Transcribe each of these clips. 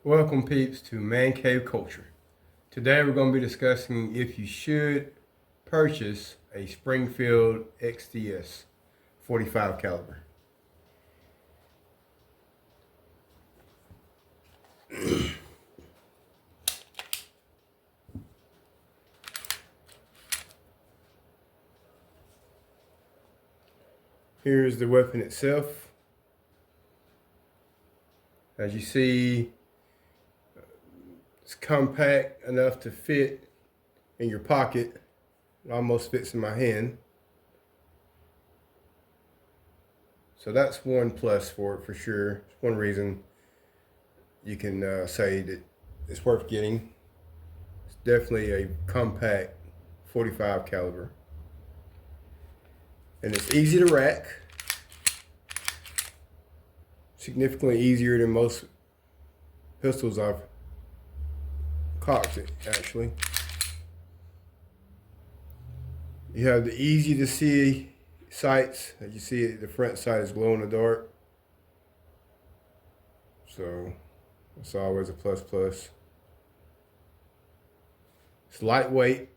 Welcome peeps to Man Cave Culture. Today we're going to be discussing if you should purchase a Springfield XDS 45 caliber. Here's the weapon itself. As you see, it's compact enough to fit in your pocket. It almost fits in my hand. So that's one plus for it for sure. It's one reason you can say that it's worth getting. It's definitely a compact 45 caliber. And it's easy to rack. Significantly easier than most pistols I've cocked it, actually. You have the easy to see sights. As you see, the front sight is glow in the dark. So it's always a plus plus. It's lightweight.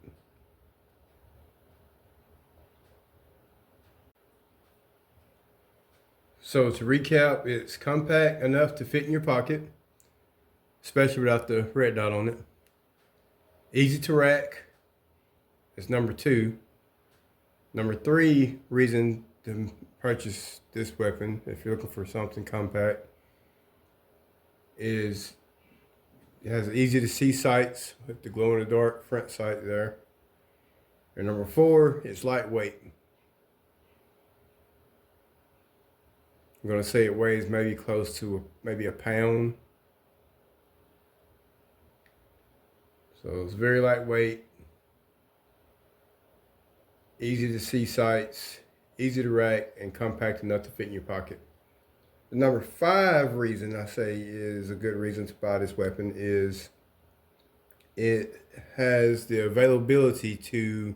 So to recap, it's compact enough to fit in your pocket, especially without the red dot on it. Easy to rack. It's number two. Number three reason to purchase this weapon, if you're looking for something compact, is it has easy to see sights with the glow in the dark front sight there. And number four, it's lightweight. I'm going to say it weighs maybe close to maybe a pound. So it's very lightweight, easy to see sights, easy to rack, and compact enough to fit in your pocket. The number five reason I say is a good reason to buy this weapon is it has the availability to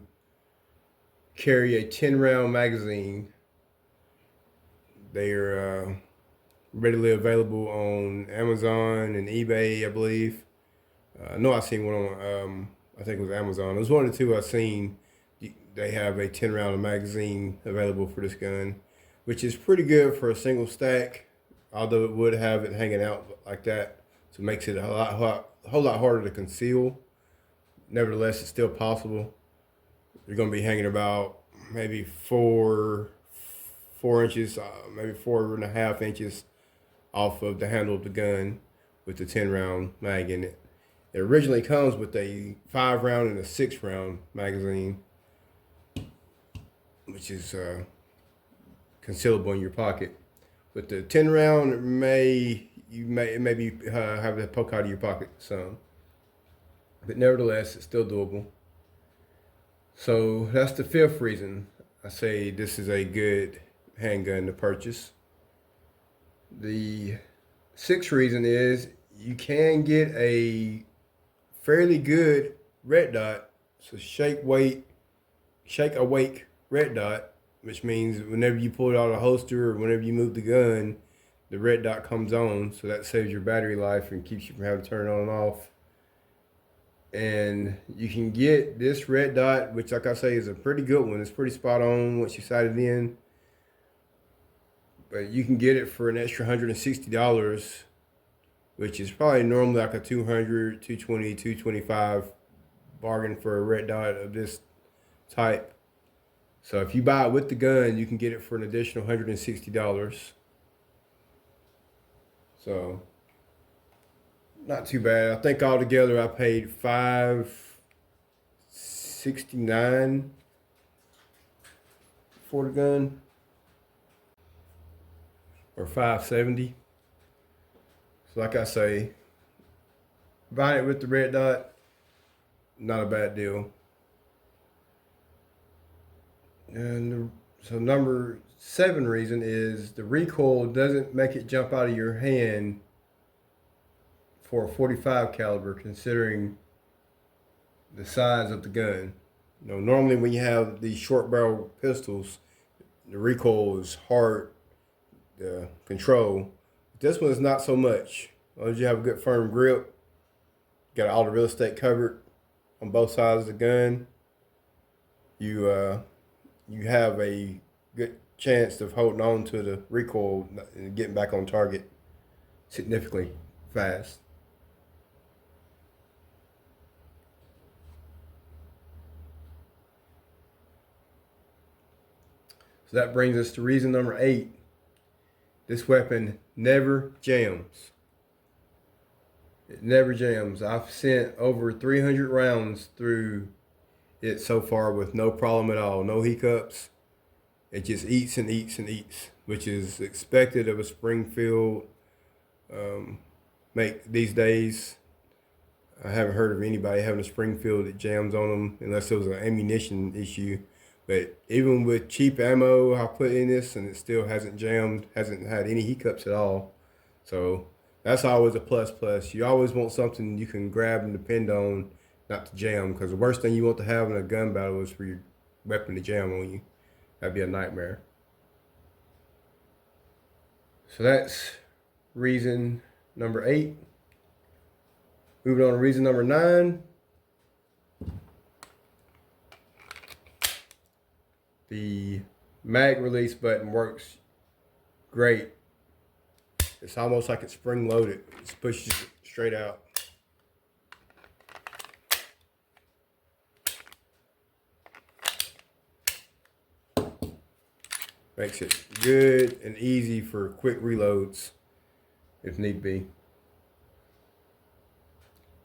carry a 10-round magazine. They are readily available on Amazon and eBay, I believe. I know I seen one on, I think it was Amazon. It was one of the two I seen. They have a 10-round magazine available for this gun, which is pretty good for a single stack, although it would have it hanging out like that, so it makes it a whole lot harder to conceal. Nevertheless, it's still possible. You're going to be hanging about maybe 4 inches, maybe 4.5 inches off of the handle of the gun with the 10-round mag in it. It originally comes with a 5-round and a 6-round magazine, which is concealable in your pocket. But the 10-round it may have to poke out of your pocket some, but nevertheless, it's still doable. So that's the fifth reason I say this is a good handgun to purchase. The sixth reason is you can get a fairly good red dot. So shake awake red dot, which means whenever you pull it out of the holster or whenever you move the gun, the red dot comes on. So that saves your battery life and keeps you from having to turn it on and off. And you can get this red dot, which like I say is a pretty good one. It's pretty spot on once you sight it in. But you can get it for an extra $160, which is probably normally like a $200, $220, $225 bargain for a red dot of this type. So if you buy it with the gun, you can get it for an additional $160. So not too bad. I think altogether I paid $569 for the gun, or $570. So like I say, buying it with the red dot, not a bad deal. And so number 7 reason is the recoil doesn't make it jump out of your hand for a 45 caliber, considering the size of the gun. You know, normally when you have these short barrel pistols, the recoil is hard to control. This one is not so much. long as you have a good firm grip, got all the real estate covered on both sides of the gun, you have a good chance of holding on to the recoil and getting back on target significantly fast. So that brings us to reason number 8. This weapon never jams. It never jams. I've sent over 300 rounds through it so far with no problem at all. No hiccups. It just eats and eats and eats, which is expected of a Springfield make these days. I haven't heard of anybody having a Springfield that jams on them unless it was an ammunition issue. But even with cheap ammo I put in this, and it still hasn't jammed, hasn't had any hiccups at all. So that's always a plus plus. You always want something you can grab and depend on not to jam, because the worst thing you want to have in a gun battle is for your weapon to jam on you. That'd be a nightmare. So that's reason number 8. Moving on to reason number 9. The mag release button works great. It's almost like it's spring loaded. It just pushes it straight out. Makes it good and easy for quick reloads if need be.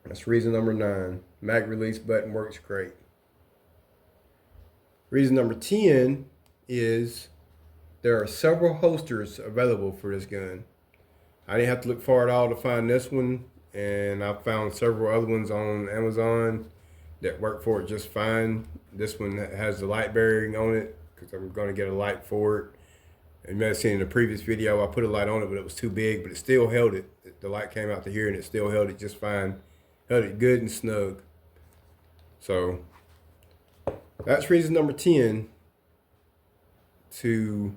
That's reason number 9. Mag release button works great. Reason number 10 is there are several holsters available for this gun. I didn't have to look far at all to find this one, and I found several other ones on Amazon that work for it just fine. This one has the light bearing on it because I'm going to get a light for it. And you may have seen in the previous video I put a light on it, but it was too big, but it still held it. The light came out to here and it still held it just fine. Held it good and snug. So that's reason number 10 to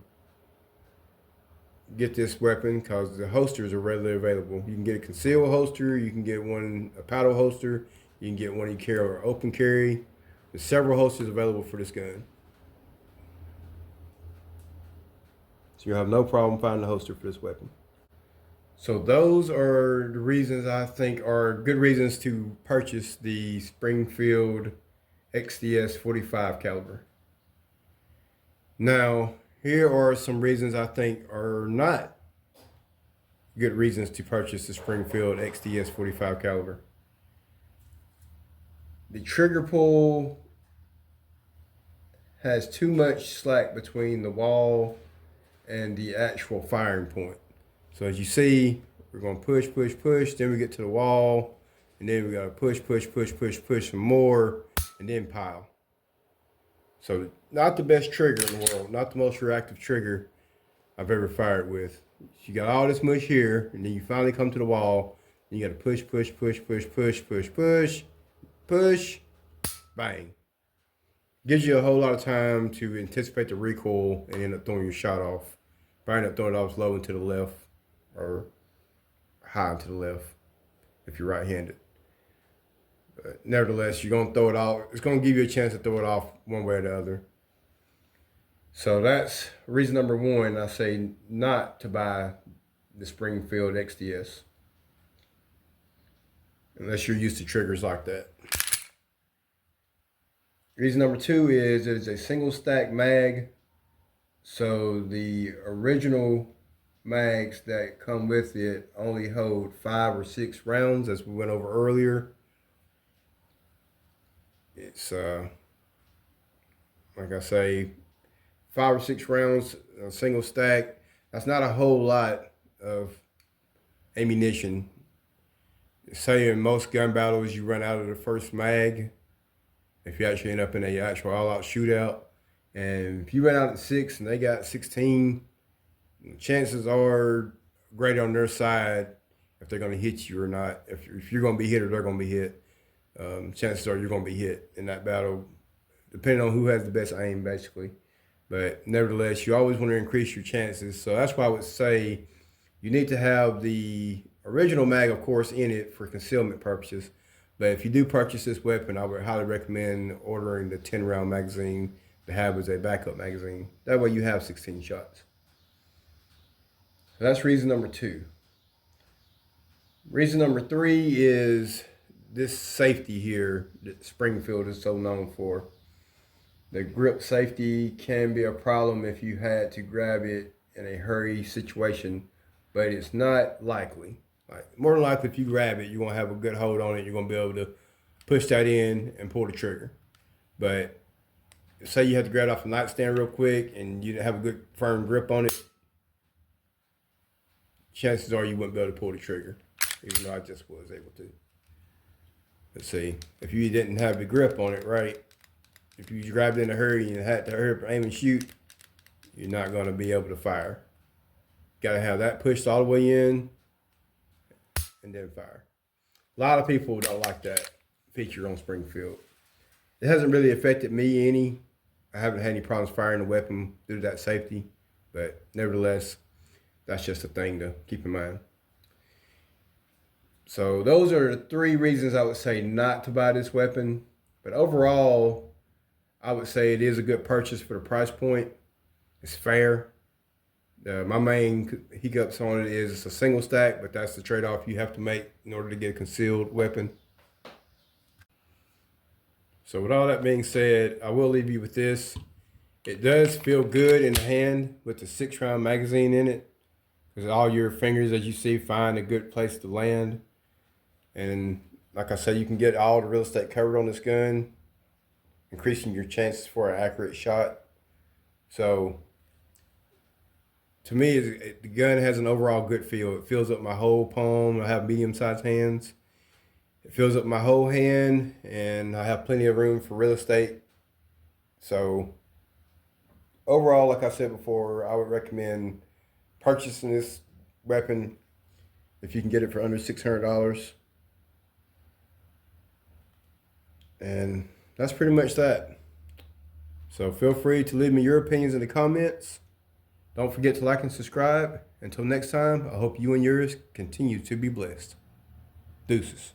get this weapon, because the holsters are readily available. You can get a conceal holster, you can get one, a paddle holster, you can get one you carry or open carry. There's several holsters available for this gun. So you'll have no problem finding a holster for this weapon. So those are the reasons I think are good reasons to purchase the Springfield XDS 45 caliber. Now, here are some reasons I think are not good reasons to purchase the Springfield XDS 45 caliber. The trigger pull has too much slack between the wall and the actual firing point. So as you see, we're going to push, push, push, then we get to the wall, and then we got to push, push, push, push, push some more, and then pile. So not the best trigger in the world, not the most reactive trigger I've ever fired with. You got all this mush here, and then you finally come to the wall, and you got to push, push, push, push, push, push, push, push, bang. Gives you a whole lot of time to anticipate the recoil and end up throwing your shot off. Probably end up throwing it off low and to the left, or high and to the left if you're right-handed. But nevertheless, you're going to throw it off. It's going to give you a chance to throw it off one way or the other. So that's reason number 1. I say not to buy the Springfield XDS unless you're used to triggers like that. Reason number 2 is it is a single stack mag. So the original mags that come with it only hold 5 or 6 rounds, as we went over earlier. It's like I say, 5 or 6 rounds, a single stack. That's not a whole lot of ammunition. Say in most gun battles you run out of the first mag if you actually end up in a actual all-out shootout. And if you run out at 6 and they got 16, chances are great on their side if they're going to hit you or not. If you're going to be hit or they're going to be hit, chances are you're going to be hit in that battle, depending on who has the best aim, basically. But nevertheless, you always want to increase your chances. So that's why I would say you need to have the original mag, of course, in it for concealment purposes. But if you do purchase this weapon, I would highly recommend ordering the 10-round magazine to have as a backup magazine. That way you have 16 shots. So that's reason number 2. Reason number 3 is this safety here that Springfield is so known for. The grip safety can be a problem if you had to grab it in a hurry situation, but it's not likely. Like, more than likely, if you grab it, you're gonna have a good hold on it. You're gonna be able to push that in and pull the trigger. But say you had to grab it off a nightstand real quick and you didn't have a good firm grip on it, chances are you wouldn't be able to pull the trigger, even though I just was able to. Let's see, if you didn't have the grip on it right, if you grabbed it in a hurry and had to hurry up, aim and shoot, you're not gonna be able to fire. Gotta have that pushed all the way in and then fire. A lot of people don't like that feature on Springfield. It hasn't really affected me any. I haven't had any problems firing the weapon due to that safety, but nevertheless, that's just a thing to keep in mind. So those are the 3 reasons I would say not to buy this weapon. But overall, I would say it is a good purchase for the price point. It's fair. My main hiccups on it is it's a single stack, but that's the trade-off you have to make in order to get a concealed weapon. So with all that being said, I will leave you with this. It does feel good in the hand with the 6-round magazine in it, because all your fingers, as you see, find a good place to land. And like I said, you can get all the real estate covered on this gun, increasing your chances for an accurate shot. So to me, the gun has an overall good feel. It fills up my whole palm. I have medium-sized hands. It fills up my whole hand, and I have plenty of room for real estate. So overall, like I said before, I would recommend purchasing this weapon if you can get it for under $600. And that's pretty much that. So feel free to leave me your opinions in the comments. Don't forget to like and subscribe. Until next time, I hope you and yours continue to be blessed. Deuces.